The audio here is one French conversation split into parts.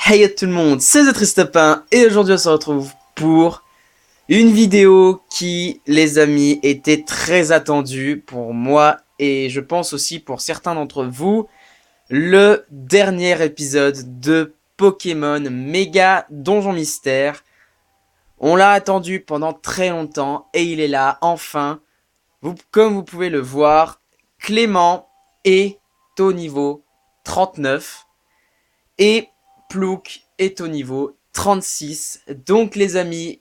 Hey à tout le monde, c'est The Tristopin et aujourd'hui on se retrouve pour une vidéo qui, les amis, était très attendue pour moi et je pense aussi pour certains d'entre vous. Le dernier épisode de Pokémon Méga Donjon Mystère. On l'a attendu pendant très longtemps et il est là, enfin. Comme vous pouvez le voir, Clément est au niveau 39 et Plouk est au niveau 36. Donc les amis,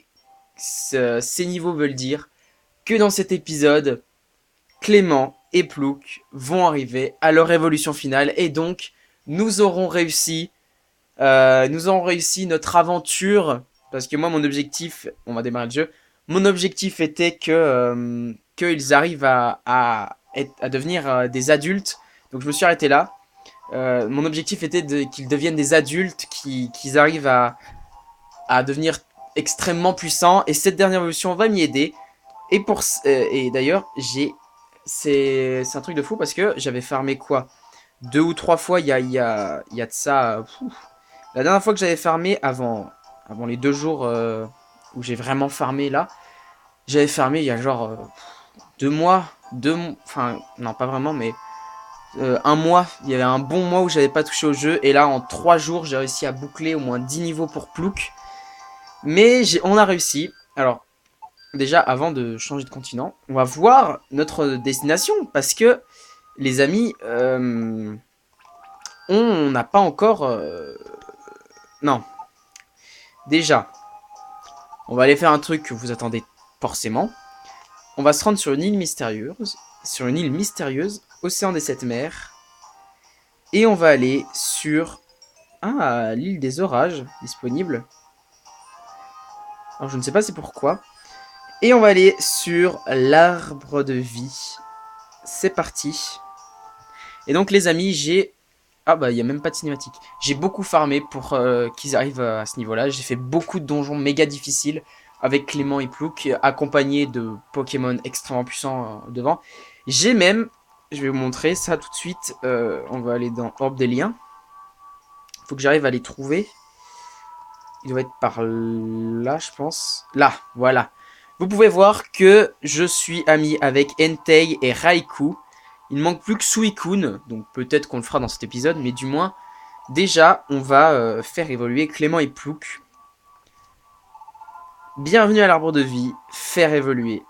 ces niveaux veulent dire que dans cet épisode, Clément et Plouk vont arriver à leur évolution finale. Et donc, nous aurons réussi, notre aventure. Parce que moi, mon objectif, on va démarrer le jeu. Mon objectif était qu'ils arrivent à devenir des adultes. Donc je me suis arrêté là. Mon objectif était qu'ils deviennent des adultes, qu'ils arrivent à devenir extrêmement puissants. Et cette dernière évolution va m'y aider. Et d'ailleurs, c'est un truc de fou parce que j'avais farmé quoi 2 ou 3 fois il y a de ça. La dernière fois que j'avais farmé avant les 2 jours où j'ai vraiment farmé là, j'avais farmé il y a genre 2 mois. Enfin, non, pas vraiment, mais un mois, il y avait un bon mois où j'avais pas touché au jeu. Et là, en 3 jours, j'ai réussi à boucler au moins 10 niveaux pour Plouk. Mais on a réussi. Alors, déjà, avant de changer de continent, on va voir notre destination. Parce que, les amis, on n'a pas encore... Non. Déjà, on va aller faire un truc que vous attendez forcément. On va se rendre sur une île mystérieuse. Sur une île mystérieuse, océan des 7 mers. Et on va aller sur... Ah, l'île des orages, disponible. Alors je ne sais pas c'est pourquoi. Et on va aller sur l'arbre de vie. C'est parti. Et donc les amis, j'ai... Ah bah il n'y a même pas de cinématique. J'ai beaucoup farmé pour qu'ils arrivent à ce niveau-là. J'ai fait beaucoup de donjons méga difficiles avec Clément et Plouk, accompagnés de Pokémon extrêmement puissants devant. J'ai même... Je vais vous montrer ça tout de suite. On va aller dans Orbe des liens. Il faut que j'arrive à les trouver. Il doit être par là, je pense. Là, voilà. Vous pouvez voir que je suis ami avec Entei et Raikou. Il ne manque plus que Suicune, donc peut-être qu'on le fera dans cet épisode, mais du moins, déjà, on va faire évoluer Clément et Plouk. Bienvenue à l'arbre de vie, faire évoluer.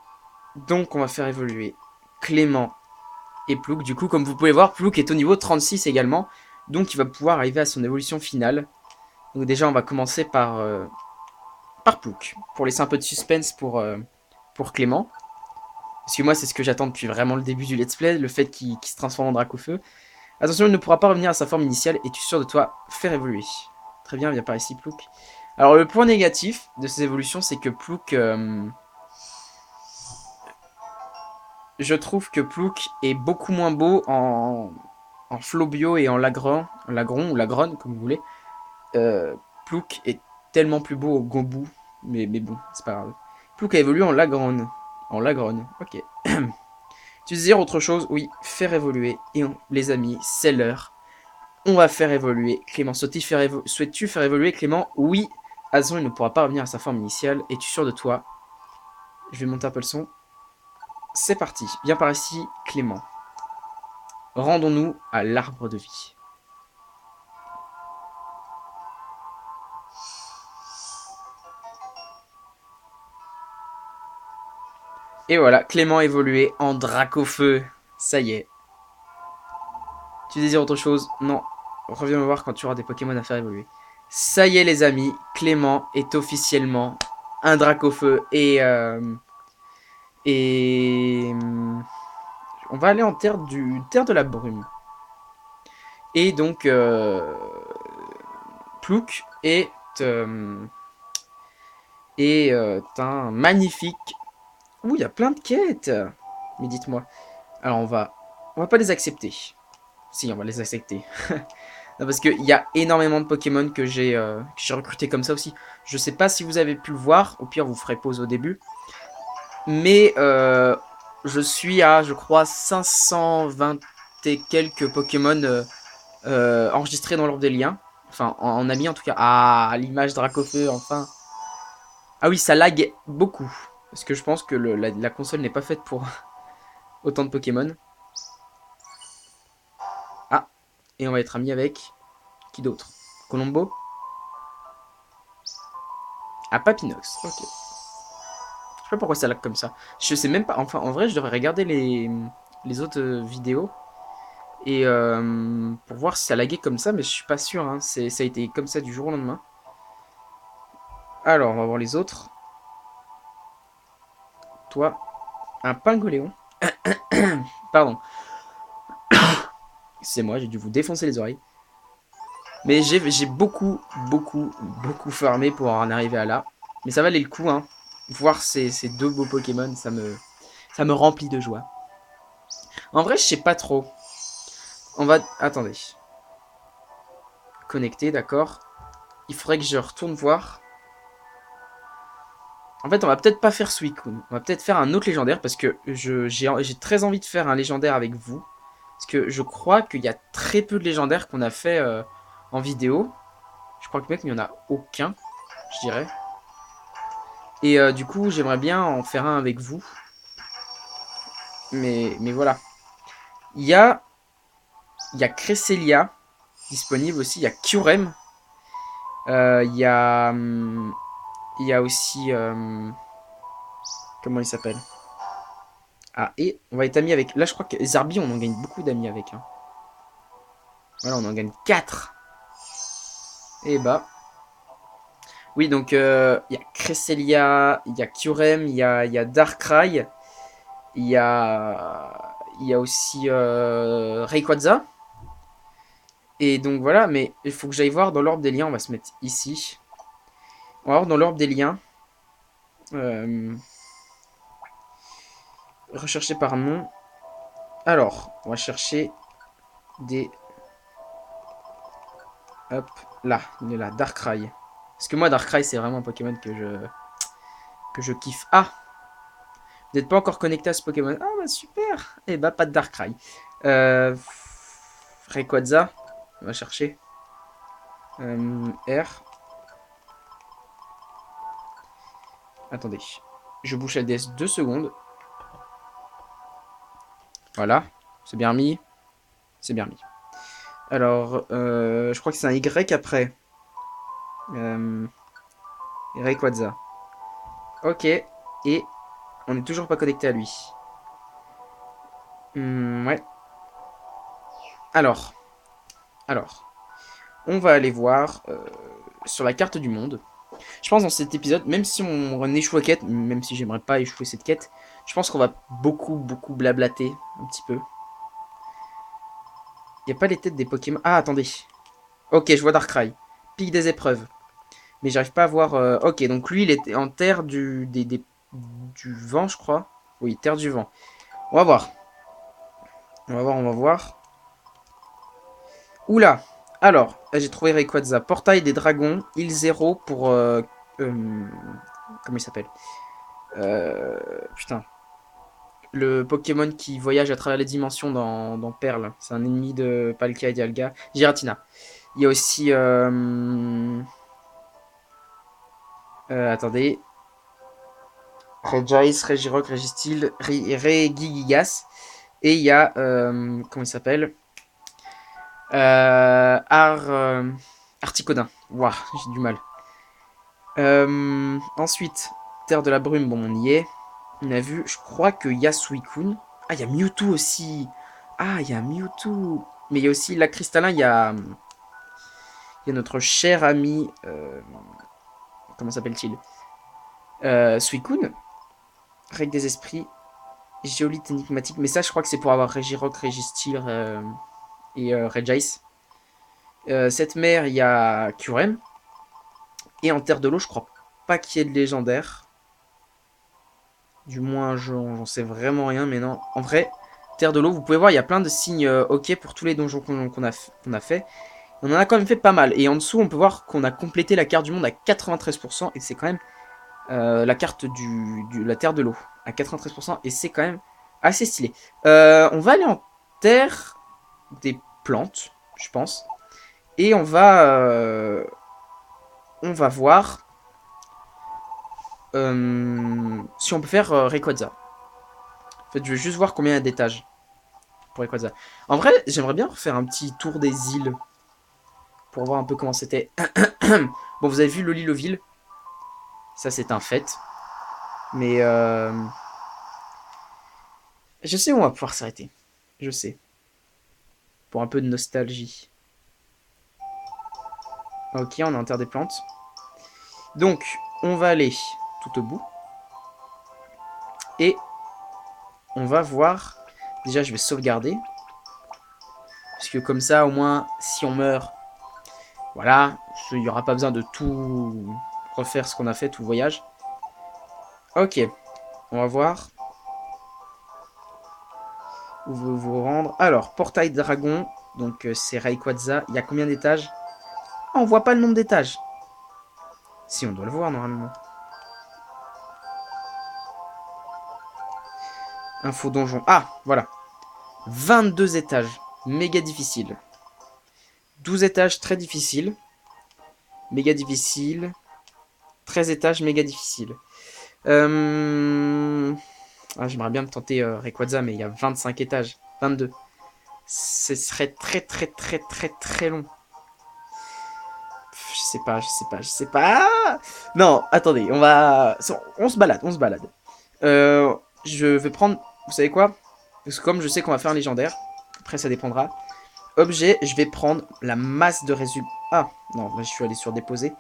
Donc on va faire évoluer Clément et Plouk. Du coup, comme vous pouvez voir, Plouk est au niveau 36 également, donc il va pouvoir arriver à son évolution finale. Donc déjà, on va commencer par Plouk, pour laisser un peu de suspense pour Clément. Parce que moi, c'est ce que j'attends depuis vraiment le début du let's play, le fait qu'il se transforme en Dracofeu. Attention, il ne pourra pas revenir à sa forme initiale, es-tu sûr de toi faire évoluer? Très bien, viens par ici, Plouk. Alors, le point négatif de ces évolutions, c'est que Plouk... je trouve que Plouk est beaucoup moins beau en Flobio et en Lagron, ou Lagron, comme vous voulez. Plouk est tellement plus beau au Gobu, mais bon, c'est pas grave. Plouk a évolué en Lagron. En Lagron, ok. Tu veux dire autre chose? Oui, faire évoluer. Et les amis, c'est l'heure. On va faire évoluer Clément. Souhaites-tu faire évoluer Clément? Oui. Azon, il ne pourra pas revenir à sa forme initiale. Es-tu sûr de toi? Je vais monter un peu le son. C'est parti. Viens par ici, Clément. Rendons-nous à l'arbre de vie. Et voilà, Clément évolué en Dracofeu. Ça y est. Tu désires autre chose? Non. Reviens me voir quand tu auras des Pokémon à faire évoluer. Ça y est les amis, Clément est officiellement un Dracofeu et on va aller en terre de la brume. Et donc Plouk est un magnifique. Ouh, il y a plein de quêtes. Mais dites-moi. Alors on va pas les accepter. Si, on va les accepter. Non, parce qu'il y a énormément de Pokémon que j'ai recruté comme ça aussi. Je sais pas si vous avez pu le voir. Au pire, vous ferez pause au début. Mais je suis à, je crois, 520 et quelques Pokémon enregistrés dans l'ordre des liens. Enfin, en ami en tout cas. Ah, l'image Dracofeu, enfin. Ah oui, ça lag beaucoup. Parce que je pense que la console n'est pas faite pour autant de Pokémon. Ah, et on va être ami avec... Qui d'autre? Colombo? Ah, Papinox, ok. Je sais pas pourquoi ça lag comme ça. Je sais même pas, enfin en vrai je devrais regarder les autres vidéos. Et pour voir si ça laguait comme ça, mais je suis pas sûr, hein. Ça a été comme ça du jour au lendemain. Alors, on va voir les autres. Toi, un Pingoléon. Pardon, c'est moi, j'ai dû vous défoncer les oreilles. Mais j'ai beaucoup farmé pour en arriver à là. Mais ça valait le coup, hein. Voir ces deux beaux Pokémon, ça me remplit de joie. En vrai, je sais pas trop. On va... Attendez. Connecté, d'accord. Il faudrait que je retourne voir. En fait, on va peut-être pas faire Suicune. On va peut-être faire un autre légendaire parce que j'ai très envie de faire un légendaire avec vous. Parce que je crois qu'il y a très peu de légendaires qu'on a fait en vidéo. Je crois que même il n'y en a aucun, je dirais. Et du coup, j'aimerais bien en faire un avec vous. Mais voilà. Il y a, il y a Cresselia disponible aussi. Il y a Kyurem. Il y a... il y a aussi... comment il s'appelle? Ah, et on va être amis avec... Là, je crois que Zarbi, on en gagne beaucoup d'amis avec. Hein. Voilà, on en gagne 4. Et bah... Oui, donc, il y a Cresselia, il y a Kyurem, il y a Darkrai, il y a aussi Rayquaza. Et donc, voilà, mais il faut que j'aille voir dans l'ordre des liens. On va se mettre ici. On va voir dans l'ordre des liens. Rechercher par nom. Alors, on va chercher des... Hop, là, il est là, Darkrai. Parce que moi, Darkrai, c'est vraiment un Pokémon que je kiffe. Ah, vous n'êtes pas encore connecté à ce Pokémon. Ah, bah super. Et bah, pas de Darkrai. Rayquaza, on va chercher. R. Attendez, je bouge la DS 2 secondes. Voilà, c'est bien mis. C'est bien mis. Alors, je crois que c'est un Y après. Rayquaza. Ok, et on n'est toujours pas connecté à lui. Ouais. Alors, on va aller voir sur la carte du monde. Je pense dans cet épisode, même si on échoue à quête, même si j'aimerais pas échouer cette quête, je pense qu'on va beaucoup blablater un petit peu. Il n'y a pas les têtes des Pokémon. Ah, attendez. Ok, je vois Darkrai. Pic des épreuves. Mais j'arrive pas à voir... Ok, donc lui, il est en terre du vent, je crois. Oui, terre du vent. On va voir. On va voir. Oula. Alors, j'ai trouvé Rayquaza. Portail des dragons. Île 0 pour... comment il s'appelle Putain. Le Pokémon qui voyage à travers les dimensions dans Perle. C'est un ennemi de Palkia et Dialga. Giratina. Il y a aussi... attendez. Regice, Regirock, Registeel, Regigigas. Et il y a... comment il s'appelle Articodin. Waouh, j'ai du mal. Ensuite, Terre de la Brume, bon, on y est. On a vu, je crois qu'il y a Suicune. Ah, il y a Mewtwo aussi. Ah, il y a Mewtwo. Mais il y a aussi la Cristallin, il y a notre cher ami... comment s'appelle-t-il Suicune. Règle des esprits. Géolite énigmatique. Mais ça, je crois que c'est pour avoir Regirock, Registeel et Regice. Cette mer, il y a Kyurem. Et en terre de l'eau, je crois pas qu'il y ait de légendaire. Du moins, j'en sais vraiment rien. Mais non, en vrai, terre de l'eau, vous pouvez voir, il y a plein de signes OK pour tous les donjons qu'on a fait. On en a quand même fait pas mal. Et en dessous, on peut voir qu'on a complété la carte du monde à 93%. Et c'est quand même la carte la terre de l'eau à 93%. Et c'est quand même assez stylé. On va aller en terre des plantes, je pense. Et on va voir si on peut faire Rayquaza. En fait, je veux juste voir combien il y a d'étages pour Rayquaza. En vrai, j'aimerais bien refaire un petit tour des îles pour voir un peu comment c'était. Bon, vous avez vu Loli Loville. Ça, c'est un fait. Mais je sais où on va pouvoir s'arrêter. Je sais. Pour un peu de nostalgie. Ok, on a en terre des plantes. Donc, on va aller tout au bout. Et on va voir. Déjà, je vais sauvegarder. Parce que comme ça, au moins, si on meurt, voilà, il n'y aura pas besoin de tout refaire ce qu'on a fait, tout le voyage. Ok, on va voir où vous vous rendre. Alors, portail dragon, donc c'est Rayquaza. Il y a combien d'étages? Ah, on voit pas le nombre d'étages. Si, on doit le voir normalement. Info donjon. Ah, voilà. 22 étages, méga difficile. 12 étages, très difficile. Méga difficile. 13 étages, méga difficile. Ah, j'aimerais bien me tenter Rayquaza, mais il y a 25 étages. 22. Ce serait très très très très très long. Je sais pas, je sais pas, je sais pas. Ah, non, attendez, on se balade, on se balade. Je vais prendre... Vous savez quoi? Parce que comme je sais qu'on va faire un légendaire, après ça dépendra. Objet, je vais prendre la masse de résultats. Ah, non, là je suis allé sur déposer.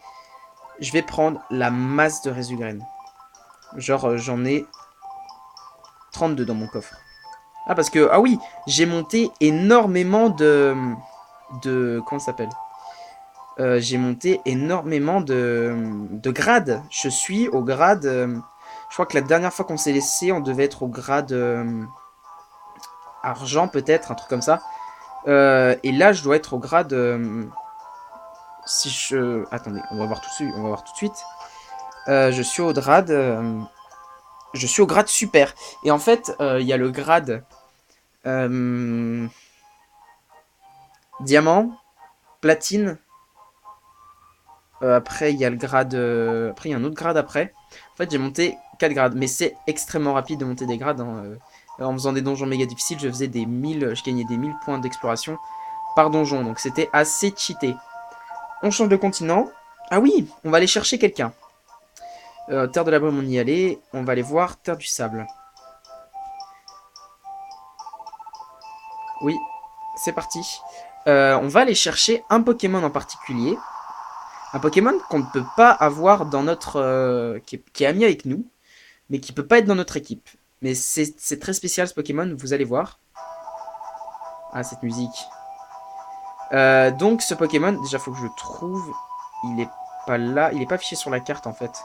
Je vais prendre la masse de résultats. Genre, j'en ai 32 dans mon coffre. Ah, parce que... Ah oui, j'ai monté énormément de... Comment ça s'appelle? J'ai monté énormément de grades. Je suis au grade... je crois que la dernière fois qu'on s'est laissé, on devait être au grade... argent, peut-être, un truc comme ça. Et là, je dois être au grade... si je... Attendez, on va voir tout de suite. On va voir tout de suite. Je suis au grade... je suis au grade super. Et en fait, il y a le grade... diamant, platine. Après, il y a le grade... après, il y a un autre grade après. En fait, j'ai monté 4 grades. Mais c'est extrêmement rapide de monter des grades. Hein. En faisant des donjons méga difficiles, je faisais des 1000... Je gagnais des 1000 points d'exploration par donjon. Donc, c'était assez cheaté. On change de continent. Ah oui, on va aller chercher quelqu'un. Terre de la brume, on y allait. On va aller voir Terre du sable. Oui, c'est parti. On va aller chercher un Pokémon en particulier. Un Pokémon qu'on ne peut pas avoir dans notre... qui est ami avec nous, mais qui peut pas être dans notre équipe. Mais c'est très spécial ce Pokémon, vous allez voir. Ah, cette musique. Donc ce Pokémon, déjà faut que je le trouve. Il est pas là, il est pas affiché sur la carte en fait.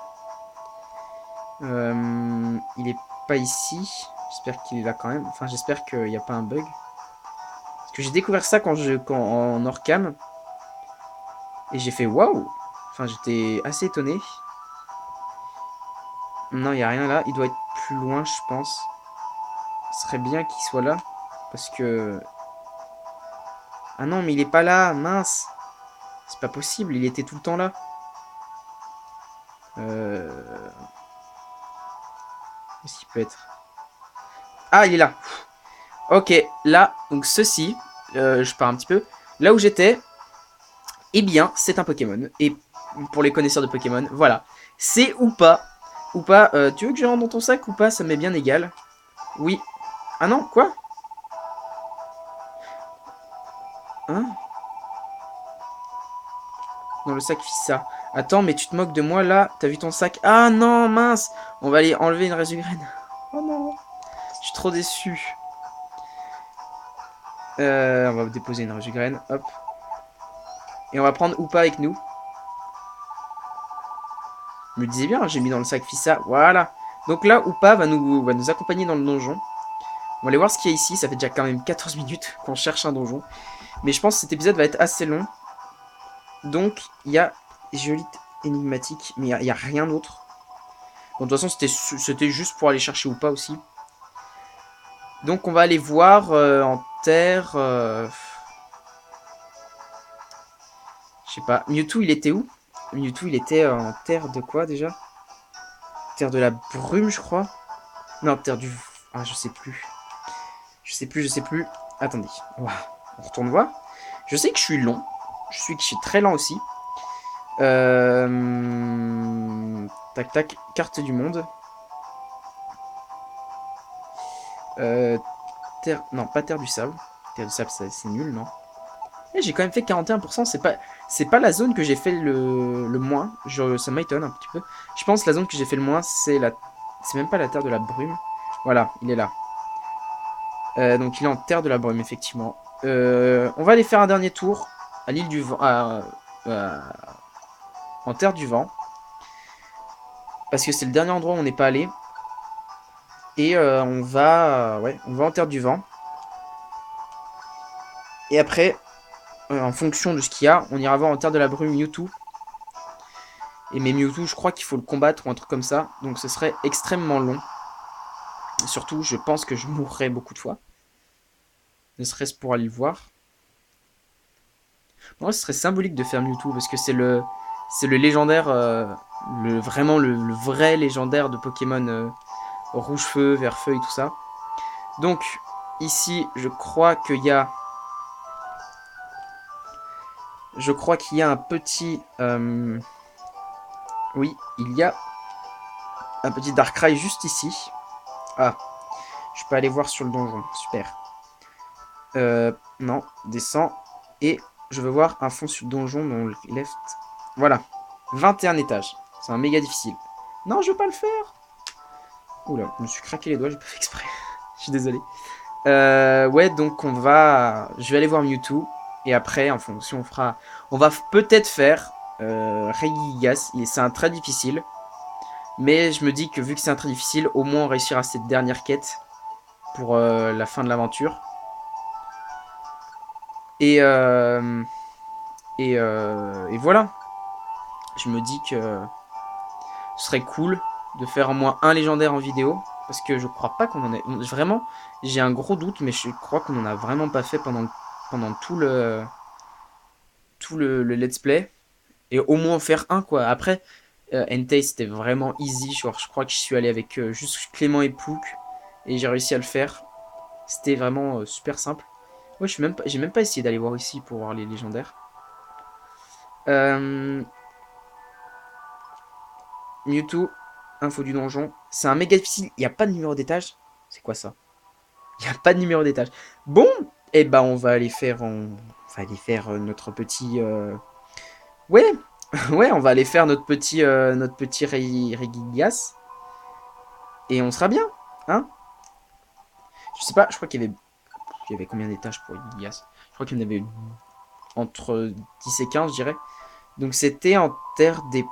Il est pas ici. J'espère qu'il est là quand même. Enfin, j'espère qu'il n'y a pas un bug. Parce que j'ai découvert ça quand en Orcam. Et j'ai fait waouh. Enfin, j'étais assez étonné. Non, il n'y a rien là. Il doit être plus loin, je pense. Ce serait bien qu'il soit là. Parce que... Ah non, mais il est pas là. Mince. C'est pas possible. Il était tout le temps là. Qu'est-ce qu'il peut être? Ah, il est là. Ok, là, donc ceci, je pars un petit peu. Là où j'étais, eh bien, c'est un Pokémon. Et pour les connaisseurs de Pokémon, voilà. C'est ou pas. Ou pas. Tu veux que je rentre dans ton sac ou pas? Ça m'est bien égal. Oui. Ah non, quoi? Hein? Dans le sac Fissa. Attends, mais tu te moques de moi là? T'as vu ton sac? Ah non, mince! On va aller enlever une résugraine. Oh non! Je suis trop déçu. On va déposer une résugraine. Hop. Et on va prendre Oupa avec nous. Je me disais bien, j'ai mis dans le sac Fissa. Voilà. Donc là, Oupa va nous accompagner dans le donjon. On va aller voir ce qu'il y a ici. Ça fait déjà quand même 14 minutes qu'on cherche un donjon. Mais je pense que cet épisode va être assez long. Donc, il y a Géolite énigmatique. Mais il n'y a rien d'autre. Bon, de toute façon, c'était juste pour aller chercher Oupa aussi. Donc, on va aller voir en terre... Je sais pas. Mewtwo, il était où? Mewtwo, il était en terre de quoi déjà? Terre de la brume, je crois. Non, terre du... Ah, je sais plus. Je sais plus. Attendez. On retourne voir. Je sais que je suis long. Je suis très lent aussi. Tac, tac. Carte du monde. Terre... Non, pas terre du sable. Terre du sable, c'est nul, non? Eh, j'ai quand même fait 41%. C'est pas la zone que j'ai fait le moins. Ça m'étonne un petit peu. Je pense que la zone que j'ai fait le moins, c'est la... C'est même pas la terre de la brume. Voilà, il est là. Donc il est en terre de la brume, effectivement. On va aller faire un dernier tour à l'île du vent. En terre du vent. Parce que c'est le dernier endroit où on n'est pas allé. Et on va en terre du vent. Et après, en fonction de ce qu'il y a, on ira voir en terre de la brume Mewtwo. Et mais Mewtwo, je crois qu'il faut le combattre ou un truc comme ça. Donc ce serait extrêmement long. Et surtout, je pense que je mourrai beaucoup de fois. Ne serait-ce pour aller le voir. Moi, ce serait symbolique de faire Mewtwo parce que c'est le légendaire, vraiment le vrai légendaire de Pokémon rouge feu, vert feu et tout ça. Donc ici, je crois qu'il y a un petit, oui, il y a un petit Darkrai juste ici. Ah, je peux aller voir sur le donjon, super. Non, descends et je veux voir un fond sur le donjon dans le left. Voilà, 21 étages. C'est un méga difficile. Non, je veux pas le faire. Oula, je me suis craqué les doigts, j'ai pas fait exprès. Je suis désolé. Ouais, donc je vais aller voir Mewtwo. Et après, en fonction, on va peut-être faire Regigigas. C'est un très difficile. Mais je me dis que vu que c'est un très difficile, au moins on réussira cette dernière quête pour la fin de l'aventure. Et, et voilà. Je me dis que ce serait cool de faire au moins un légendaire en vidéo. Parce que je crois pas qu'on en ait... Vraiment, j'ai un gros doute, mais je crois qu'on en a vraiment pas fait pendant tout le let's play. Et au moins en faire un, quoi. Après, Entei, c'était vraiment easy. Genre, je crois que je suis allé avec juste Clément et Plouk. Et j'ai réussi à le faire. C'était vraiment super simple. Ouais, j'ai même pas essayé d'aller voir ici pour voir les légendaires. Mewtwo, info du donjon. C'est un méga difficile. Il n'y a pas de numéro d'étage. C'est quoi ça? Il n'y a pas de numéro d'étage. Bon, et ben on va aller faire, notre petit. Ouais, ouais, on va aller faire notre petit Regigigas. Et on sera bien, hein? Je sais pas, je crois il y avait combien d'étages pour Regigigas? Je crois qu'il y en avait entre 10 et 15, je dirais. Donc c'était en terre des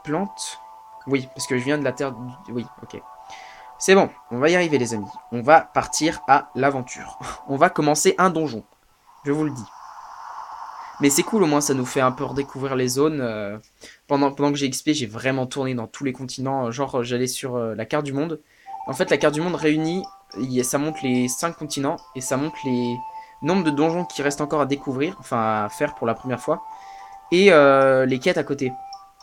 plantes. Oui, parce que je viens de la terre... Oui, ok. C'est bon, on va y arriver les amis. On va partir à l'aventure. On va commencer un donjon. Je vous le dis. Mais c'est cool, au moins ça nous fait un peu redécouvrir les zones. Pendant que j'ai XP, j'ai vraiment tourné dans tous les continents. Genre j'allais sur la carte du monde. En fait la carte du monde réunie, ça montre les 5 continents. Et ça montre les nombres de donjons qui restent encore à découvrir. Enfin à faire pour la première fois. Et les quêtes à côté.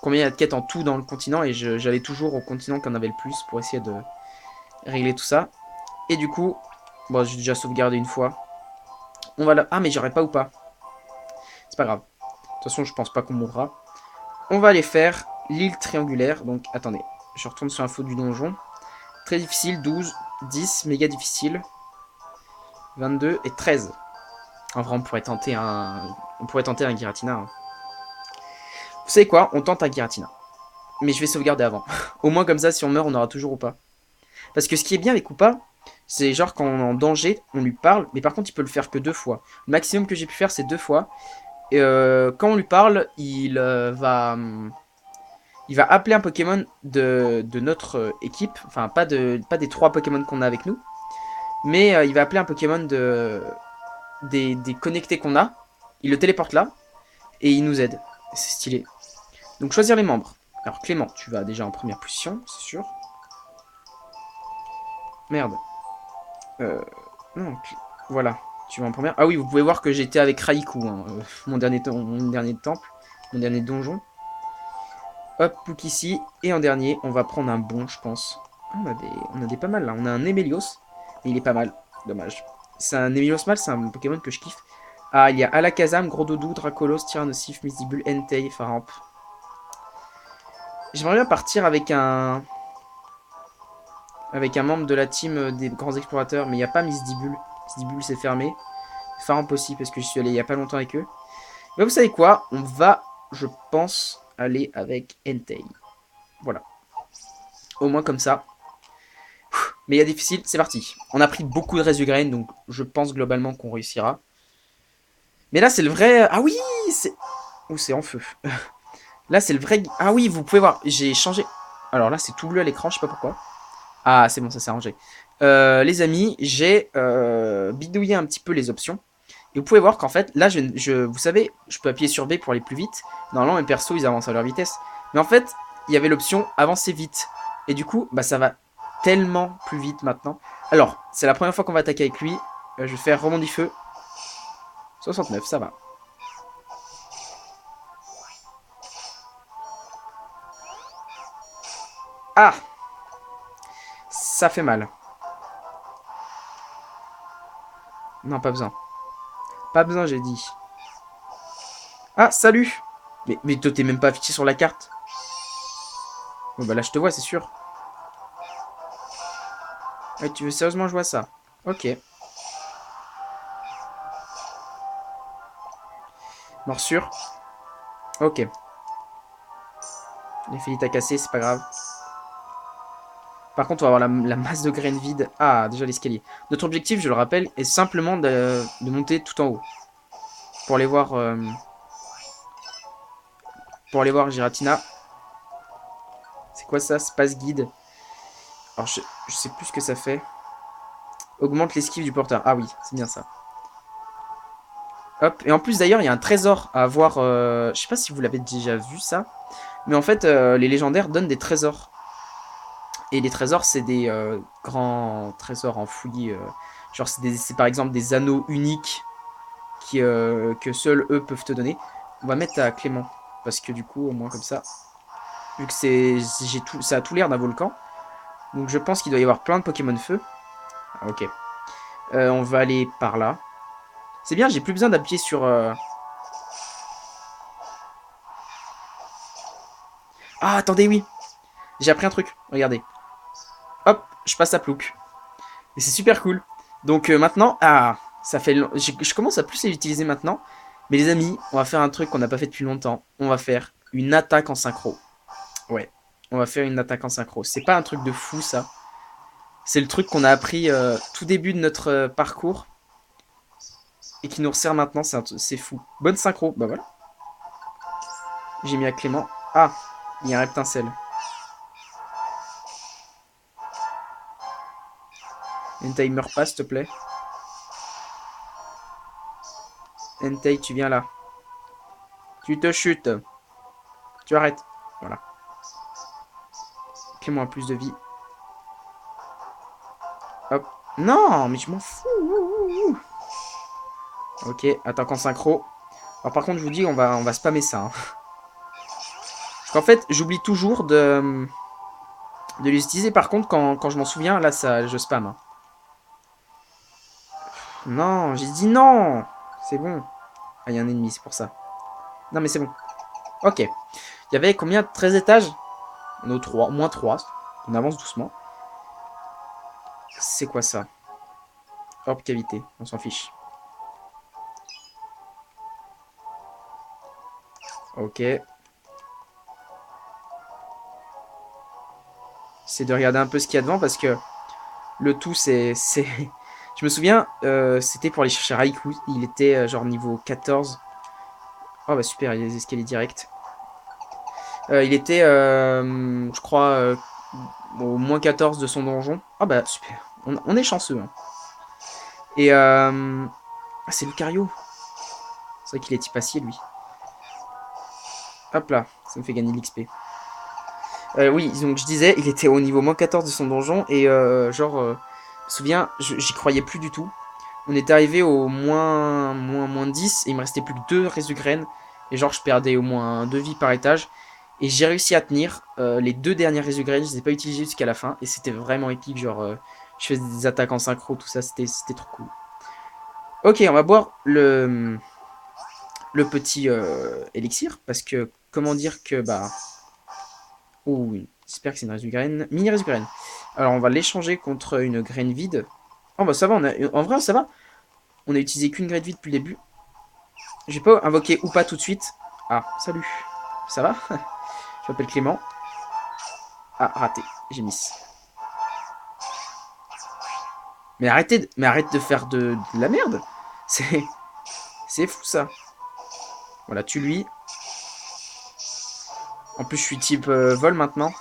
Combien il y a de quêtes en tout dans le continent. Et j'allais toujours au continent qui en avait le plus pour essayer de régler tout ça. Et du coup, bon, j'ai déjà sauvegardé une fois. On va là. Ah, mais j'aurais pas ou pas. C'est pas grave. De toute façon, je pense pas qu'on mourra. On va aller faire l'île triangulaire. Donc, attendez. Je retourne sur l'info du donjon. Très difficile, 12, 10, méga difficile. 22 et 13. En vrai, on pourrait tenter un Giratina. Hein. Vous savez quoi? On tente un Giratina. Mais je vais sauvegarder avant. Au moins, comme ça, si on meurt, on aura toujours ou pas. Parce que ce qui est bien avec Koopa, c'est genre quand on est en danger, on lui parle, mais par contre il peut le faire que 2 fois. Le maximum que j'ai pu faire c'est 2 fois. Et quand on lui parle, il va appeler un Pokémon de notre équipe. Enfin pas des 3 Pokémon qu'on a avec nous. Mais il va appeler un Pokémon des connectés qu'on a. Il le téléporte là. Et il nous aide. C'est stylé. Donc choisir les membres. Alors Clément, tu vas déjà en première position, c'est sûr. Merde. Non, voilà. Tu vas en première. Ah oui, vous pouvez voir que j'étais avec Raikou, hein, mon dernier temple. Mon dernier donjon. Hop, Pouk ici. Et en dernier, on va prendre un bon, je pense. Ah, on a des pas mal là. On a un Emelios. Mais il est pas mal. Dommage. C'est un Emelios mâle, c'est un Pokémon que je kiffe. Ah, il y a Alakazam, Gros Doudou, Dracolos, Tyrannosif, Misdibule, Entei, Faramp. J'aimerais bien partir avec un membre de la team des grands explorateurs, mais il n'y a pas Misdibule. Misdibule c'est fermé. Faramp aussi parce que je suis allé il n'y a pas longtemps avec eux. Mais vous savez quoi? On va, je pense, aller avec Entei. Voilà. Au moins comme ça. Mais il y a difficile, c'est parti. On a pris beaucoup de Resugrain, donc je pense globalement qu'on réussira. Mais là c'est le vrai... Ah oui, c'est... Oh, c'est en feu. Là c'est le vrai... Ah oui, vous pouvez voir, j'ai changé... Alors là c'est tout bleu à l'écran, je sais pas pourquoi. Ah c'est bon, ça s'est arrangé. Les amis, j'ai bidouillé un petit peu les options. Et vous pouvez voir qu'en fait, là, vous savez, je peux appuyer sur B pour aller plus vite. Normalement, mes persos, ils avancent à leur vitesse. Mais en fait, il y avait l'option avancer vite. Et du coup, bah, ça va tellement plus vite maintenant. Alors, c'est la première fois qu'on va attaquer avec lui. Je vais faire rebond du feu. 69, ça va. Ah! Ça fait mal. Non, pas besoin. Pas besoin, j'ai dit. Ah, salut! Mais toi, t'es même pas affiché sur la carte. Bon, bah là, je te vois, c'est sûr. Ouais, tu veux sérieusement jouer à ça? Ok. Morsure. Ok. Les Philites à casser, c'est pas grave. Par contre, on va avoir la masse de graines vides. Ah, déjà l'escalier. Notre objectif, je le rappelle, est simplement de monter tout en haut. Pour aller voir... Giratina. C'est quoi ça? Space guide. Alors, je sais plus ce que ça fait. Augmente l'esquive du porteur. Ah oui, c'est bien ça. Hop. Et en plus, d'ailleurs, il y a un trésor à avoir. Je sais pas si vous l'avez déjà vu, ça. Mais en fait, les légendaires donnent des trésors. Et les trésors, c'est des grands trésors enfouis. Genre, c'est par exemple des anneaux uniques que seuls eux peuvent te donner. On va mettre à Clément. Parce que du coup, au moins comme ça. Vu que ça a tout l'air d'un volcan. Donc je pense qu'il doit y avoir plein de Pokémon feu. Ah, ok. On va aller par là. C'est bien, j'ai plus besoin d'appuyer sur... Ah, attendez, oui. J'ai appris un truc. Regardez. Hop, je passe à Plouk. Et c'est super cool. Donc maintenant... Ah, ça fait... Je commence à plus l'utiliser maintenant. Mais les amis, on va faire un truc qu'on n'a pas fait depuis longtemps. On va faire une attaque en synchro. Ouais. On va faire une attaque en synchro. C'est pas un truc de fou, ça. C'est le truc qu'on a appris tout début de notre parcours. Et qui nous resserre maintenant. C'est fou. Bonne synchro. Bah voilà. J'ai mis à Clément. Ah, il y a un reptincelle. Entei, meurs pas, s'il te plaît. Entei, tu viens là. Tu te chutes. Tu arrêtes. Voilà. Clément a plus de vie. Hop. Non, mais je m'en fous. Ok, attaque en synchro. Alors par contre, je vous dis, on va spammer ça. Hein. Parce qu'en fait, j'oublie toujours de les utiliser. Par contre, quand je m'en souviens, là, je spam. Hein. Non, j'ai dit non. C'est bon. Ah, il y a un ennemi, c'est pour ça. Non, mais c'est bon. Ok. Il y avait combien? 13 étages? On est au 3, moins 3. On avance doucement. C'est quoi ça? Orbe cavité, on s'en fiche. Ok. C'est de regarder un peu ce qu'il y a devant parce que le tout c'est... Je me souviens, c'était pour aller chercher Raikou. Il était genre niveau 14. Oh bah super, il y a des escaliers directs. Il était, je crois, au moins 14 de son donjon. Oh bah super, on est chanceux. Hein. Et ah, c'est Lucario. C'est vrai qu'il est type acier lui. Hop là, ça me fait gagner de l'XP. Oui, donc je disais, il était au niveau moins 14 de son donjon. Et genre, je me souviens, j'y croyais plus du tout. On était arrivé au moins 10 et il me restait plus que 2 Resugraines. Et genre, je perdais au moins 2 vies par étage. Et j'ai réussi à tenir les 2 dernières Resurgren, je les ai pas utilisées jusqu'à la fin. Et c'était vraiment épique, genre, je faisais des attaques en synchro, tout ça, c'était trop cool. Ok, on va boire le petit élixir, parce que, comment dire que, bah... Oh oui, j'espère que c'est une Resurgren, mini Resurgren. Alors, on va l'échanger contre une graine vide. Oh bah ça va, en vrai, ça va. On a utilisé qu'une graine vide depuis le début. Je vais pas invoquer ou pas tout de suite. Ah, salut. Ça va? Je m'appelle Clément. Ah, raté. J'ai miss. Mais arrête de faire de la merde. C'est, c'est fou ça. Voilà, tue-lui. En plus, je suis type vol maintenant.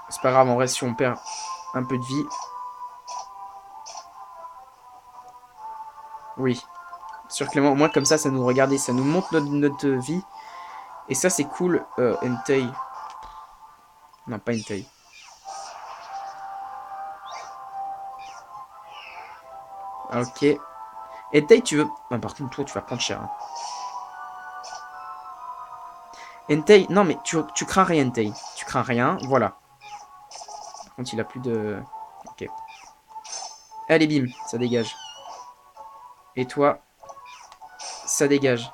C'est pas grave, en vrai, si on perd un peu de vie. Oui. Sur Clément, au moins comme ça nous regarde, ça nous montre notre vie. Et ça, c'est cool. Entei. Non, pas Entei. Ok. Entei, tu veux... Non, par contre, toi, tu vas prendre cher. Hein. Entei, non, mais tu crains rien, Entei. Tu crains rien, voilà. Par contre, il a plus de... Ok. Allez, bim, ça dégage. Et toi, ça dégage.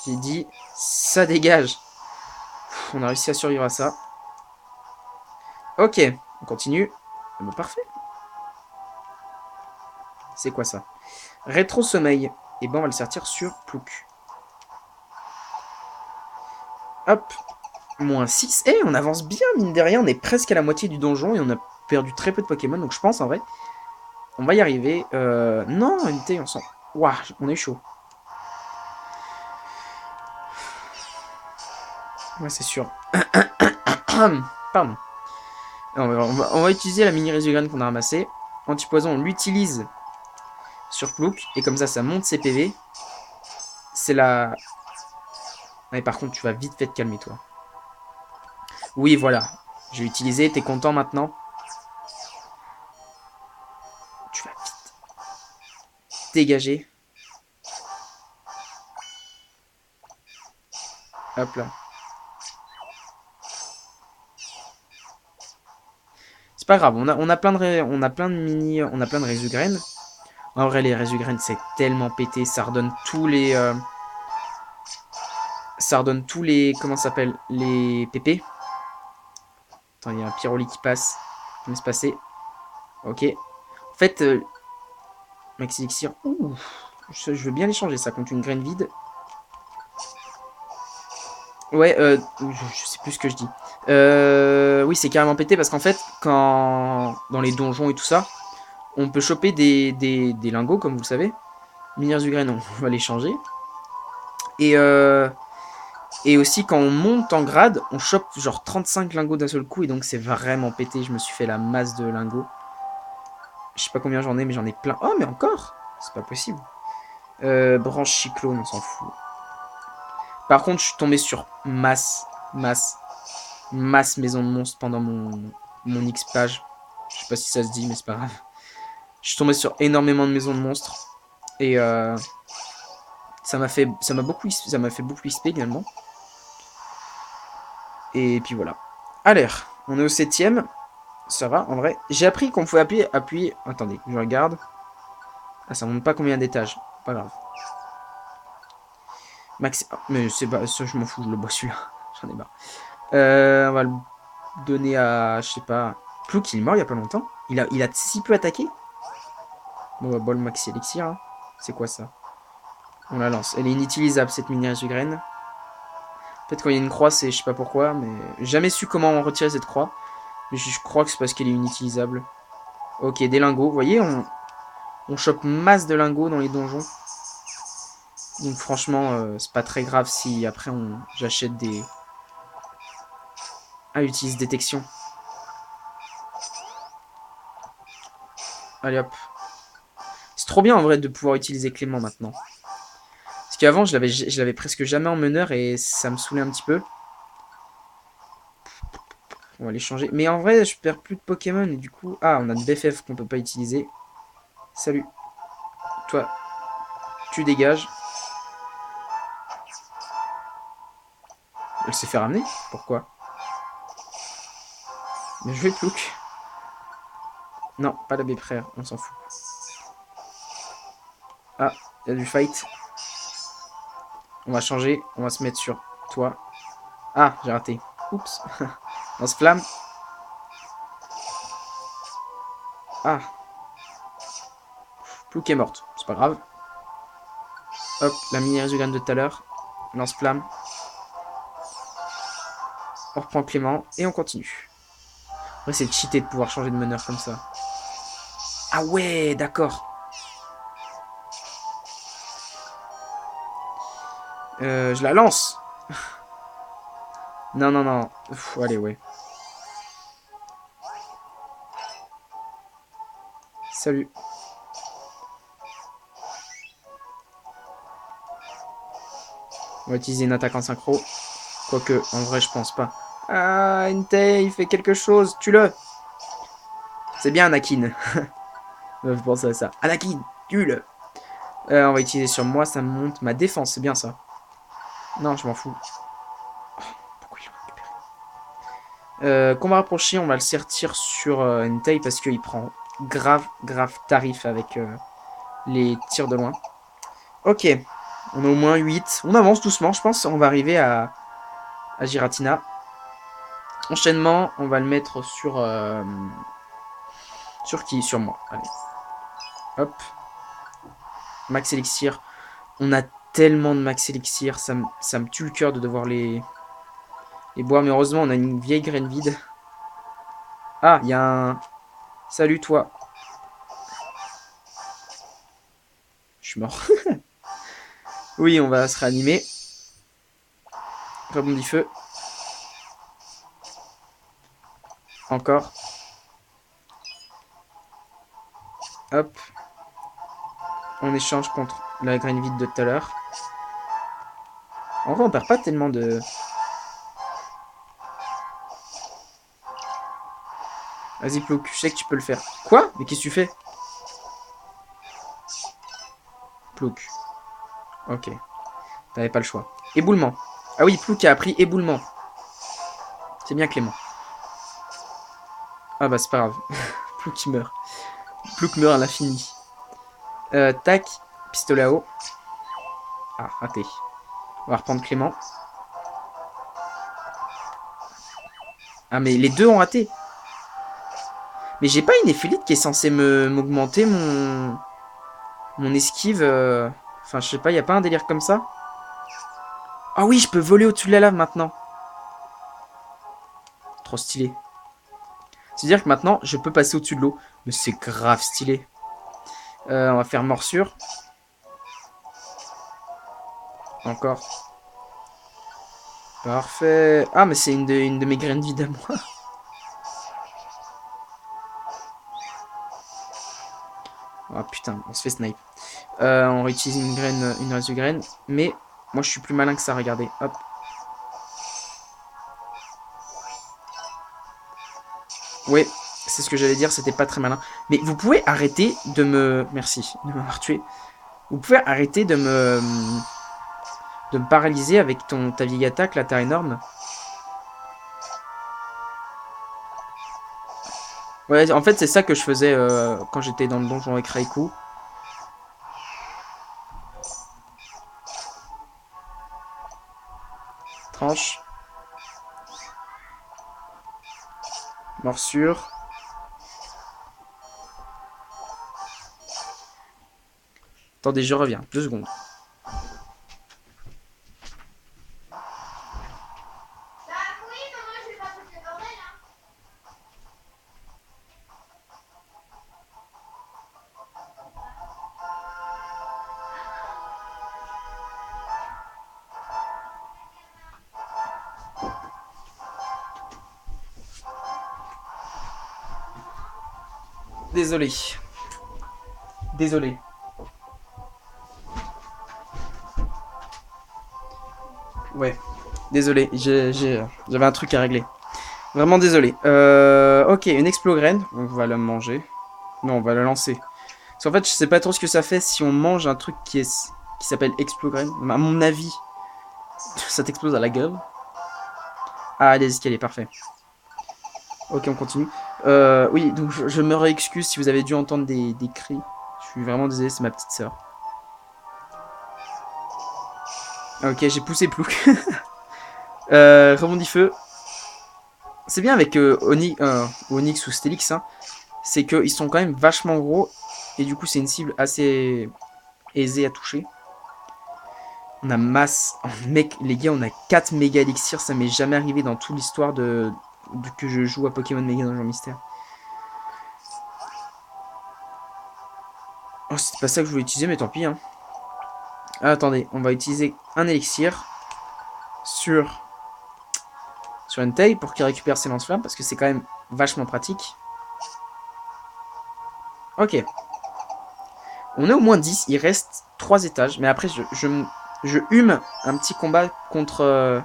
J'ai dit, ça dégage. On a réussi à survivre à ça. Ok, on continue. Ah bah, parfait. C'est quoi ça? Rétro-sommeil. Et ben, on va le sortir sur Plouk. Hop. Moins 6. Eh, on avance bien, mine de rien. On est presque à la moitié du donjon et on a perdu très peu de Pokémon. Donc je pense, en vrai, on va y arriver. Non, NT, on sent... Ouah, on est chaud. Ouais, c'est sûr. Pardon. On va utiliser la mini Resurgren qu'on a ramassée. Antipoison, on l'utilise sur Plouk. Et comme ça monte ses PV. C'est la... Mais par contre, tu vas vite fait te calmer, toi. Oui, voilà. J'ai utilisé, t'es content maintenant? Tu vas vite dégager. Hop là. C'est pas grave, on a plein de mini... On a plein de Resurgren. En vrai, les Resurgren, c'est tellement pété. Ça redonne tous les... Ça redonne tous les... Comment ça s'appelle? Les PP. Attends, il y a un Pyroli qui passe. Je vais se passer. Ok. En fait, Max Elixir. Ouh. Je veux bien l'échanger ça contre une graine vide. Ouais, je sais plus ce que je dis. Oui, c'est carrément pété parce qu'en fait, quand dans les donjons et tout ça, on peut choper des lingots, comme vous le savez. Minières du graine, on va les changer. Et, et aussi, quand on monte en grade, on chope genre 35 lingots d'un seul coup. Et donc, c'est vraiment pété. Je me suis fait la masse de lingots. Je sais pas combien j'en ai, mais j'en ai plein. Oh, mais encore! C'est pas possible. Branche cyclone, on s'en fout. Par contre, je suis tombé sur masse maison de monstres pendant mon X page. Je sais pas si ça se dit, mais c'est pas grave. Je suis tombé sur énormément de maisons de monstres. Et ça m'a fait beaucoup XP également. Et puis voilà. Alors, on est au 7ème. Ça va, en vrai. J'ai appris qu'on pouvait appuyer. Attendez, je regarde. Ah, ça montre pas combien d'étages. Pas grave. Max. Mais c'est pas. Ça, je m'en fous, je le bois celui-là. J'en ai marre. On va le donner à. Je sais pas. Plouk, il est mort il y a pas longtemps. Il a si peu attaqué. Bon, bah, bol maxi elixir. Hein. C'est quoi ça? On la lance. Elle est inutilisable cette mini de graine. Peut-être quand il y a une croix, c'est je sais pas pourquoi, mais j'ai jamais su comment retirer cette croix. Mais je crois que c'est parce qu'elle est inutilisable. Ok, des lingots. Vous voyez, on chope masse de lingots dans les donjons. Donc franchement, c'est pas très grave si après j'achète des... Ah, utilise détection. Allez hop. C'est trop bien en vrai de pouvoir utiliser Clément maintenant. Parce qu'avant, je l'avais presque jamais en meneur et ça me saoulait un petit peu. On va les changer. Mais en vrai, je perds plus de Pokémon et du coup... Ah, on a une BFF qu'on peut pas utiliser. Salut. Toi, tu dégages. Elle s'est fait ramener? Pourquoi? Mais je vais Plouk. Non, pas l'abbé frère, on s'en fout. Ah, il y a du fight. On va changer, on va se mettre sur toi. Ah, j'ai raté. Oups. On se flamme. Ah. Plouk est morte, c'est pas grave. Hop, la mini résultante de tout à l'heure. Lance-flamme. On reprend Clément et on continue. Après, c'est cheaté de pouvoir changer de meneur comme ça. Ah ouais, d'accord. Je la lance. Non, non, non. Allez, ouais. Salut. On va utiliser une attaque en synchro. Quoique, en vrai, je pense pas. Ah, Entei, il fait quelque chose. Tue-le. C'est bien, Anakin. Je pense à ça. Anakin, tue-le. On va utiliser sur moi, ça monte ma défense. C'est bien ça. Non, je m'en fous. Pourquoi il l'a récupéré? Combat rapproché, on va le sortir sur Entei parce qu'il prend grave tarif avec les tirs de loin. Ok. On a au moins 8. On avance doucement, je pense. On va arriver à Giratina. Enchaînement, on va le mettre sur... sur qui? Sur moi. Allez. Hop. Max Elixir. On a tellement de Max Elixir. Ça me tue le cœur de devoir les boire. Mais heureusement, on a une vieille graine vide. Ah, il y a un... Salut, toi. Je suis mort. Oui, on va se réanimer. Rebondit feu. Encore. Hop. On échange contre la graine vide de tout à l'heure. En vrai, on perd pas tellement de... Vas-y, Plouk, je sais que tu peux le faire. Quoi? Mais qu'est-ce que tu fais? Plouk. Ok. T'avais pas le choix. Éboulement. Ah oui, Plouk a appris éboulement. C'est bien, Clément. Ah bah, c'est pas grave. Plouk qui meurt. Plouk meurt à l'infini. Tac. Pistolet à eau. Ah, raté. On va reprendre Clément. Ah, mais les deux ont raté. Mais j'ai pas une éphélite qui est censée m'augmenter mon esquive. Enfin, je sais pas, y a pas un délire comme ça? Ah oui, je peux voler au-dessus de la lave maintenant. Trop stylé. C'est-à-dire que maintenant, je peux passer au-dessus de l'eau. Mais c'est grave stylé. On va faire morsure. Encore. Parfait. Ah, mais c'est une de mes graines vides à moi. Ah putain, on se fait snipe. On réutilise une graine, une race de graine. Mais moi, je suis plus malin que ça, regardez. Hop. Ouais, c'est ce que j'allais dire, c'était pas très malin. Mais vous pouvez arrêter de me... Merci de m'avoir tué. Vous pouvez arrêter de me paralyser avec ta vieille attaque, là, t'as énorme. Ouais, en fait, c'est ça que je faisais quand j'étais dans le donjon avec Raikou. Tranche. Morsure. Attendez, je reviens. 2 secondes. Désolé. Désolé. Ouais. Désolé, j'avais un truc à régler. Vraiment désolé. Ok, une explograine. On va la manger. Non, on va la lancer. Parce qu'en fait, je sais pas trop ce que ça fait si on mange un truc qui s'appelle Explograin. À mon avis, ça t'explose à la gueule. Ah, les escaliers, parfait. Ok, on continue. Oui, donc je me réexcuse si vous avez dû entendre des cris. Je suis vraiment désolé, c'est ma petite sœur. Ok, j'ai poussé Plouc. Rebondit feu. C'est bien avec Onyx ou Stélix, hein, c'est qu'ils sont quand même vachement gros. Et du coup, c'est une cible assez aisée à toucher. On a masse. Oh, mec, les gars, on a 4 méga elixirs. Ça m'est jamais arrivé dans toute l'histoire que je joue à Pokémon Méga Donjon Mystère. Oh, c'était pas ça que je voulais utiliser, mais tant pis. Hein. Ah, attendez, on va utiliser un élixir sur Entei pour qu'il récupère ses lance-flammes parce que c'est quand même vachement pratique. Ok. On est au moins 10, il reste 3 étages. Mais après, je hume un petit combat contre...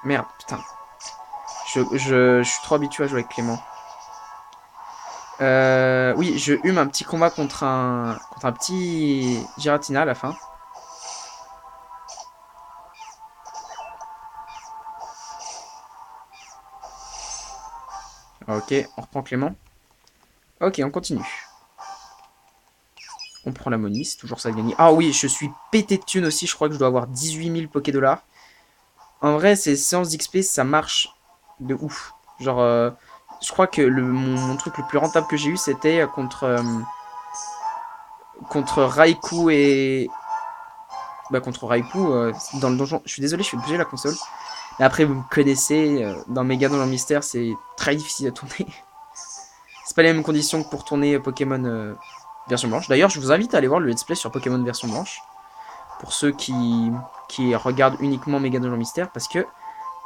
Merde, putain. Je suis trop habitué à jouer avec Clément. Oui, je hume un petit combat contre un petit Giratina à la fin. Ok, on reprend Clément. Ok, on continue. On prend la Moni, c'est toujours ça de gagner. Ah oui, je suis pété de thunes aussi, je crois que je dois avoir 18 000 Poké-Dollars. En vrai, ces séances d'XP, ça marche de ouf. Genre, je crois que mon truc le plus rentable que j'ai eu, c'était contre Raikou et... Bah, contre Raikou, dans le donjon. Je suis désolé, je fais bouger la console. Mais après, vous me connaissez, dans Méga Donjon Mystère, c'est très difficile à tourner. C'est pas les mêmes conditions que pour tourner Pokémon version blanche. D'ailleurs, je vous invite à aller voir le let's play sur Pokémon version blanche. Pour ceux qui regardent uniquement Méga Donjon Mystère. Parce que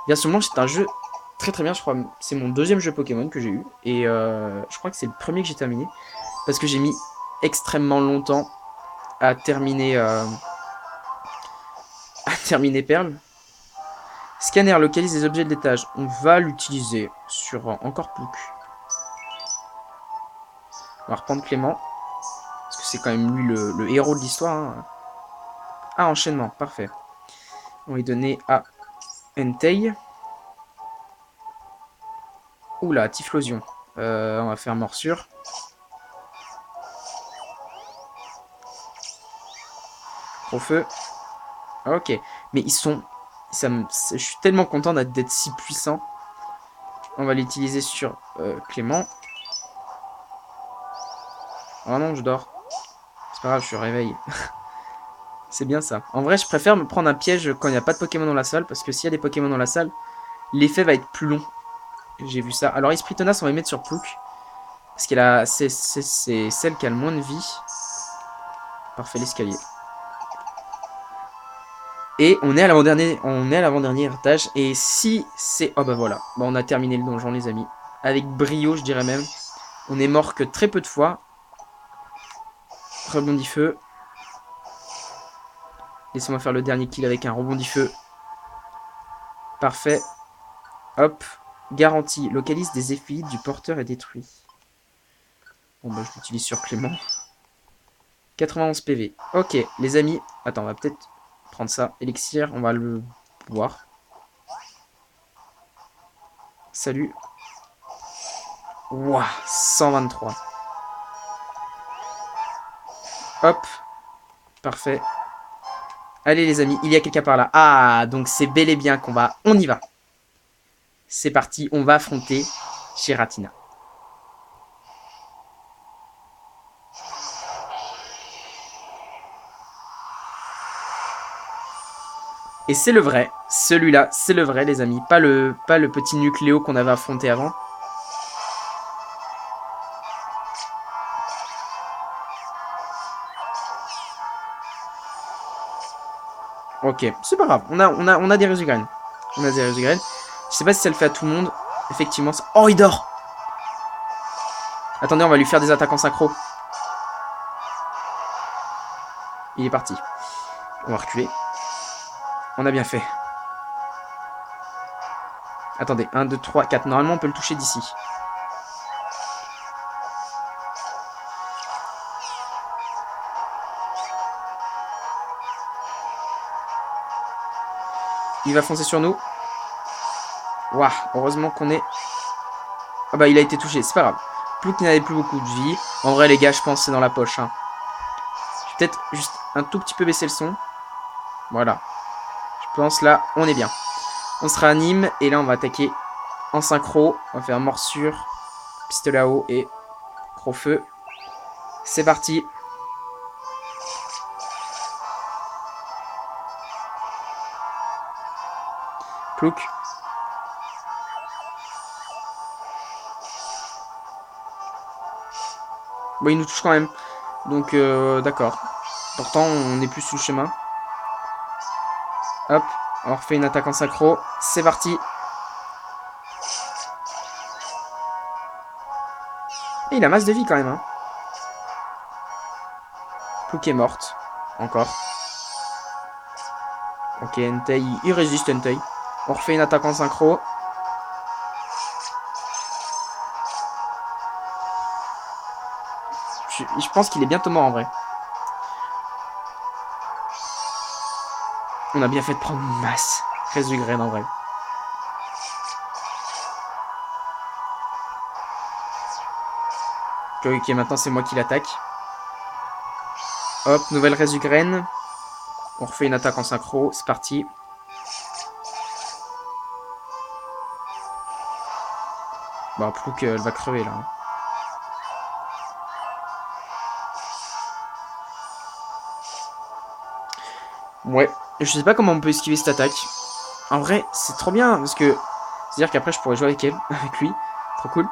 version blanche, c'est un jeu très très bien. Je crois c'est mon deuxième jeu Pokémon que j'ai eu. Et je crois que c'est le premier que j'ai terminé. Parce que j'ai mis extrêmement longtemps à terminer, Perle. Scanner localise les objets de l'étage. On va l'utiliser sur encore Plouc. On va reprendre Clément. Parce que c'est quand même lui le héros de l'histoire. Hein. Ah, enchaînement, parfait. On va lui donner à Entei. Oula, Typhlosion. On va faire morsure. Au feu. Ok. Mais ils sont... je suis tellement content d'être si puissant. On va l'utiliser sur Clément. Oh non, je dors. C'est pas grave, je réveille. C'est bien ça. En vrai, je préfère me prendre un piège quand il n'y a pas de Pokémon dans la salle. Parce que s'il y a des Pokémon dans la salle, l'effet va être plus long. J'ai vu ça. Alors, Esprit Tenace, on va les mettre sur Plouc. Parce qu'elle a... c'est celle qui a le moins de vie. Parfait, l'escalier. Et on est à l'avant-dernier étage. Et si c'est... Oh bah voilà. Bah, on a terminé le donjon, les amis. Avec brio, je dirais même. On est mort que très peu de fois. Rebondit feu. Laissez-moi faire le dernier kill avec un rebondit feu. Parfait. Hop. Garantie. Localise des effets du porteur est détruit. Bon bah je l'utilise sur Clément. 91 PV. Ok, les amis. Attends, on va peut-être prendre ça. Élixir, on va le boire. Salut. Ouah, 123. Hop. Parfait. Allez les amis, il y a quelqu'un par là. Ah, donc c'est bel et bien qu'on va... On y va. C'est parti, on va affronter Giratina. Et c'est le vrai. Celui-là, c'est le vrai les amis. Pas le petit nucléo qu'on avait affronté avant. Ok, c'est pas grave. On a des résegraines. On a des résegraines. Je sais pas si ça le fait à tout le monde. Effectivement. Oh, il dort. Attendez, on va lui faire des attaques en synchro. Il est parti. On va reculer. On a bien fait. Attendez, 1, 2, 3, 4. Normalement, on peut le toucher d'ici. Il va foncer sur nous. Waouh, heureusement qu'on est... Ah bah il a été touché, c'est pas grave. Plouk n'avait plus beaucoup de vie. En vrai les gars, je pense que c'est dans la poche. Hein. Je vais peut-être juste un tout petit peu baisser le son. Voilà. Je pense là, on est bien. On se réanime et là on va attaquer en synchro. On va faire morsure, pistolet à eau et gros-feu. C'est parti. Plouk. Bon, il nous touche quand même. Donc, d'accord. Pourtant, on est plus sous le chemin. Hop, on refait une attaque en synchro. C'est parti. Et il a masse de vie quand même. Hein. Plouk est morte. Encore. Ok, Entei, il résiste Entei. On refait une attaque en synchro. Je pense qu'il est bientôt mort en vrai. On a bien fait de prendre une masse. Résugraine en vrai. Ok, maintenant c'est moi qui l'attaque. Hop, nouvelle résugraine. On refait une attaque en synchro. C'est parti. Bon, Plouk, elle va crever là. Hein. Ouais. Je sais pas comment on peut esquiver cette attaque. En vrai, c'est trop bien parce que c'est-à-dire qu'après je pourrais jouer avec elle, avec lui. Trop cool.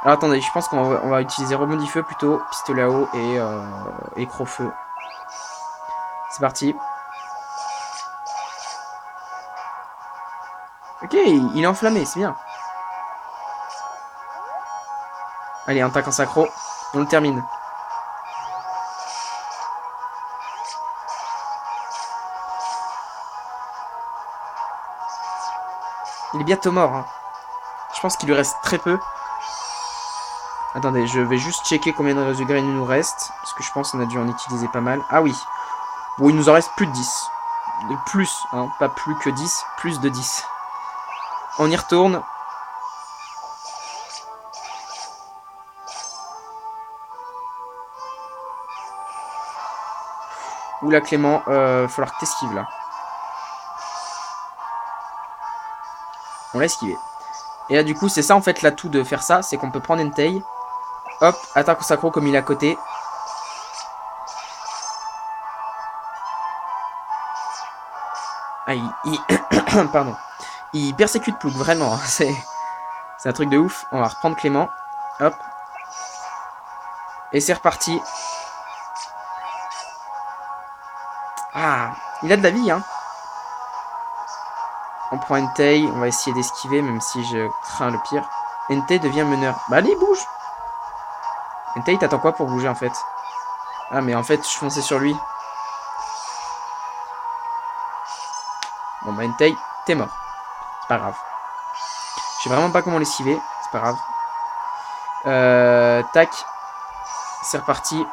Alors attendez, je pense qu'on va utiliser rebondit feu plutôt, pistolet à eau et cro-feu. C'est parti. Ok, il est enflammé, c'est bien. Allez, un tac en synchro. On le termine. Il est bientôt mort. Hein. Je pense qu'il lui reste très peu. Attendez, je vais juste checker combien de résugraines il nous reste. Parce que je pense qu'on a dû en utiliser pas mal. Ah oui. Bon, il nous en reste plus de 10. De plus, hein, pas plus que 10, plus de 10. On y retourne. Oula Clément, falloir que t'esquives là. On l'a esquivé. Et là du coup c'est ça en fait l'atout de faire ça, c'est qu'on peut prendre Entei. Hop, attaque au sacro comme il est à côté. Ah pardon. Il persécute Plouk, vraiment. C'est un truc de ouf. On va reprendre Clément. Hop. Et c'est reparti. Ah, il a de la vie hein. On prend Entei, on va essayer d'esquiver même si je crains le pire. Entei devient meneur. Bah allez, bouge. Entei, t'attends quoi pour bouger en fait? Ah mais en fait je fonçais sur lui. Bon bah Entei, t'es mort. C'est pas grave. Je sais vraiment pas comment l'esquiver. C'est pas grave. Tac. C'est reparti.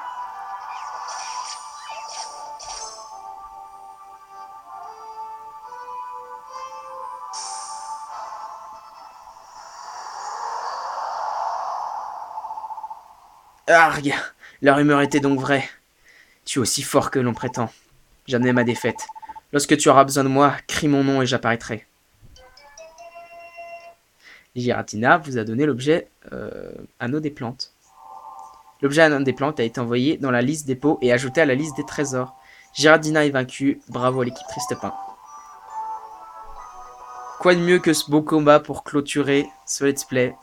Ah, regarde. La rumeur était donc vraie. Tu es aussi fort que l'on prétend. J'admets ma défaite. Lorsque tu auras besoin de moi, crie mon nom et j'apparaîtrai. Giratina vous a donné l'objet Anneau des plantes. L'objet Anneau des plantes a été envoyé dans la liste des pots et ajouté à la liste des trésors. Giratina est vaincu. Bravo à l'équipe Tristepin. Quoi de mieux que ce beau combat pour clôturer ce let's play?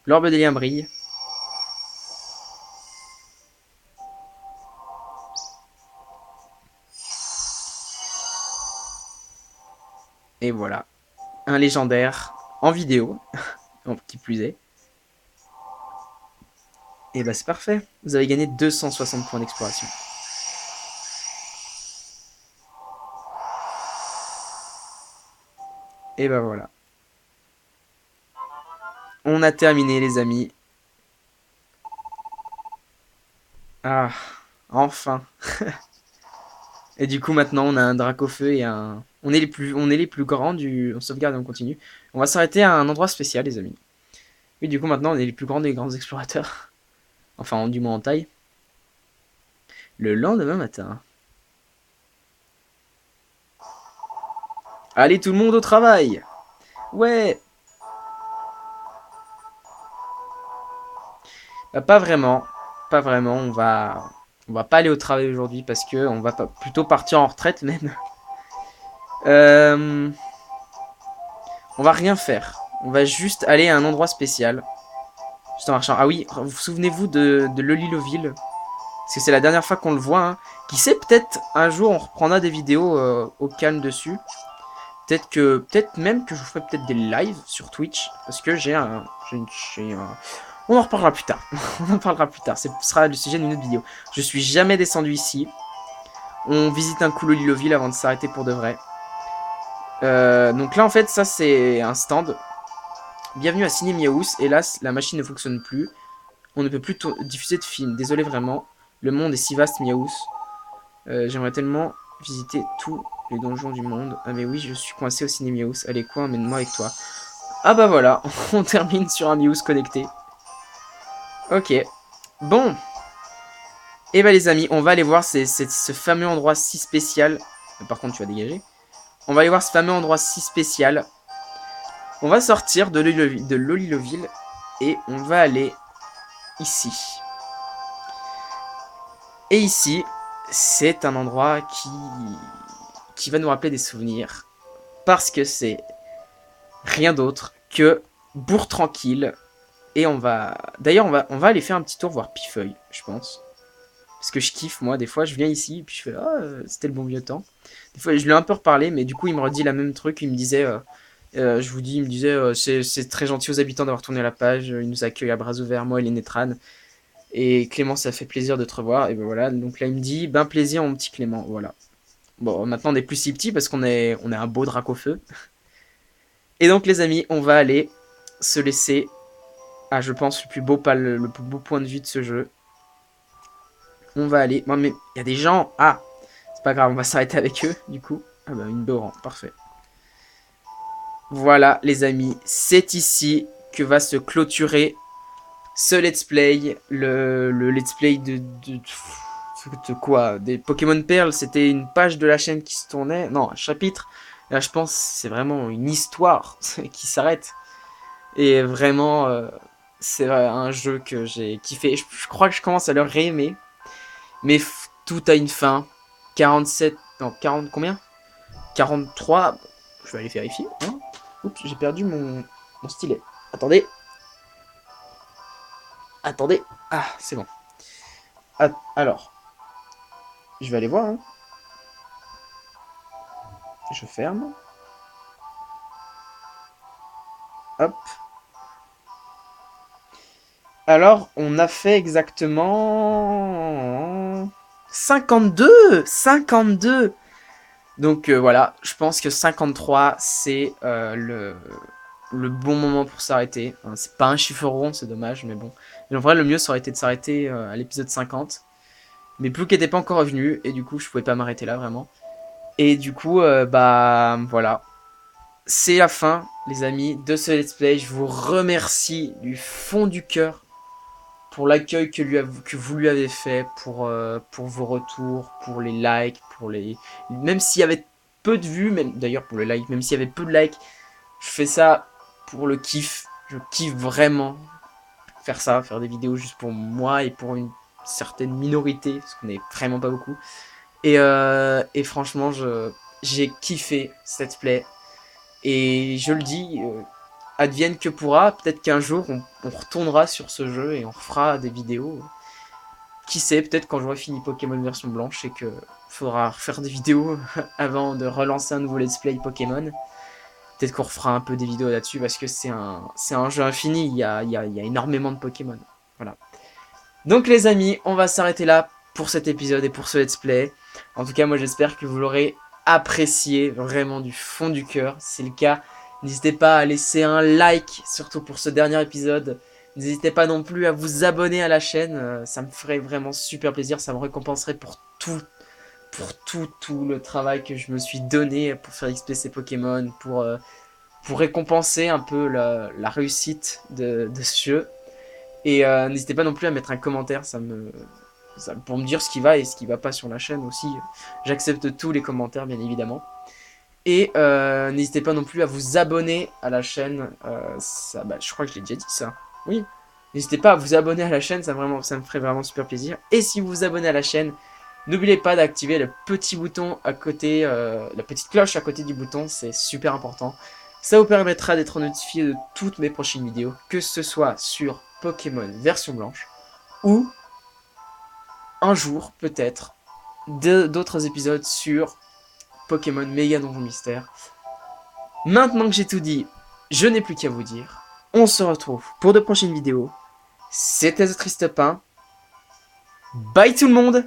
L'orbe des liens brille. Et voilà. Un légendaire en vidéo, qui plus est. Et bah c'est parfait. Vous avez gagné 260 points d'exploration. Et bah voilà. On a terminé les amis. Ah, enfin. Et du coup, maintenant, on a un Dracofeu et un... on est les plus grands du... On sauvegarde et on continue. On va s'arrêter à un endroit spécial, les amis. Oui, du coup, maintenant, on est les plus grands des grands explorateurs. Enfin, du moins en taille. Le lendemain matin. Allez, tout le monde au travail! Ouais! Bah, pas vraiment. Pas vraiment. On va pas aller au travail aujourd'hui parce que on va plutôt partir en retraite même. Euh... On va rien faire. On va juste aller à un endroit spécial. Juste en marchant. Ah oui, vous souvenez-vous de Loliloville? Parce que c'est la dernière fois qu'on le voit. Hein. Qui sait, peut-être un jour on reprendra des vidéos au calme dessus. Peut-être même que je vous ferai peut-être des lives sur Twitch. Parce que j'ai un... On en reparlera plus tard. On en parlera plus tard. Ce sera le sujet d'une autre vidéo. Je suis jamais descendu ici. On visite un coup Loliloville avant de s'arrêter pour de vrai. Donc là, en fait, ça, c'est un stand. Bienvenue à Ciné Miaous. Hélas, la machine ne fonctionne plus. On ne peut plus diffuser de films. Désolé vraiment. Le monde est si vaste, Miaous. J'aimerais tellement visiter tous les donjons du monde. Ah mais oui, je suis coincé au Ciné Miaous. Allez, quoi, emmène-moi avec toi. Ah bah voilà, on termine sur un Miaous connecté. Ok. Bon. Et bah les amis, on va aller voir ce fameux endroit si spécial. Par contre, tu vas dégager. On va aller voir ce fameux endroit si spécial. On va sortir de Loliloville et on va aller ici. Et ici, c'est un endroit qui va nous rappeler des souvenirs. Parce que c'est rien d'autre que bourg tranquille. Et on va... D'ailleurs, on va aller faire un petit tour voir Pifeuille, je pense. Parce que je kiffe, moi, des fois, je viens ici, et puis je fais, ah, c'était le bon vieux temps. Des fois, je lui ai un peu reparlé, mais du coup, il me redit la même truc, il me disait, je vous dis, il me disait, c'est très gentil aux habitants d'avoir tourné la page, ils nous accueillent à bras ouverts, moi et les Netran. Et Clément, ça fait plaisir de te revoir, et ben voilà, donc là, il me dit, ben plaisir, mon petit Clément, voilà. Bon, maintenant, on est plus si petit, parce on est un beau drac au feu. Et donc, les amis, on va aller se laisser à, je pense, le plus beau point de vue de ce jeu. On va aller... Non, mais il y a des gens... Ah, c'est pas grave, on va s'arrêter avec eux, du coup. Ah bah, une Doran, parfait. Voilà, les amis, c'est ici que va se clôturer ce let's play. Le let's play de quoi? Des Pokémon Perles, c'était une page de la chaîne qui se tournait. Non, un chapitre. Là, je pense c'est vraiment une histoire qui s'arrête. Et vraiment, c'est un jeu que j'ai kiffé. Je crois que je commence à le réaimer. Mais tout a une fin. 47... Non, 40... Combien? 43... Je vais aller vérifier. Hein. Oups, j'ai perdu mon stylet. Attendez. Attendez. Ah, c'est bon. Alors. Je vais aller voir. Hein. Je ferme. Hop. Alors, on a fait exactement... 52 52. Donc voilà, je pense que 53, c'est le bon moment pour s'arrêter. Enfin, c'est pas un chiffre rond, c'est dommage, mais bon. Mais en vrai, le mieux, ça aurait été de s'arrêter à l'épisode 50. Mais Plouc n'était pas encore revenu, et du coup, je pouvais pas m'arrêter là, vraiment. Et du coup, bah, voilà. C'est la fin, les amis, de ce let's play. Je vous remercie du fond du cœur pour l'accueil que vous lui avez fait, pour vos retours, pour les likes, pour les... Même s'il y avait peu de vues, même d'ailleurs pour les likes, même s'il y avait peu de likes, je fais ça pour le kiff. Je kiffe vraiment faire ça, faire des vidéos juste pour moi et pour une certaine minorité, parce qu'on n'est vraiment pas beaucoup. Et franchement, j'ai kiffé cette play. Et je le dis, advienne que pourra, peut-être qu'un jour on retournera sur ce jeu et on refera des vidéos. Qui sait, peut-être quand j'aurai fini Pokémon version blanche et que faudra refaire des vidéos avant de relancer un nouveau let's play Pokémon. Peut-être qu'on refera un peu des vidéos là-dessus parce que c'est un jeu infini, il y a énormément de Pokémon. Voilà. Donc les amis, on va s'arrêter là pour cet épisode et pour ce let's play. En tout cas, moi j'espère que vous l'aurez apprécié vraiment du fond du cœur. Si c'est le cas, n'hésitez pas à laisser un like, surtout pour ce dernier épisode. N'hésitez pas non plus à vous abonner à la chaîne, ça me ferait vraiment super plaisir, ça me récompenserait pour tout le travail que je me suis donné pour faire XP ces Pokémon, pour récompenser un peu la réussite de ce jeu. Et n'hésitez pas non plus à mettre un commentaire, pour me dire ce qui va et ce qui va pas sur la chaîne aussi. J'accepte tous les commentaires, bien évidemment. Et n'hésitez pas non plus à vous abonner à la chaîne. Je crois que je l'ai déjà dit ça. Oui. N'hésitez pas à vous abonner à la chaîne, ça me ferait vraiment super plaisir. Et si vous vous abonnez à la chaîne, n'oubliez pas d'activer le petit bouton à côté, la petite cloche à côté du bouton, c'est super important. Ça vous permettra d'être notifié de toutes mes prochaines vidéos, que ce soit sur Pokémon version blanche, ou un jour, peut-être, d'autres épisodes sur Pokémon Méga Donjon Mystère. Maintenant que j'ai tout dit, je n'ai plus qu'à vous dire. On se retrouve pour de prochaines vidéos. C'était The Triste Pain. Bye tout le monde!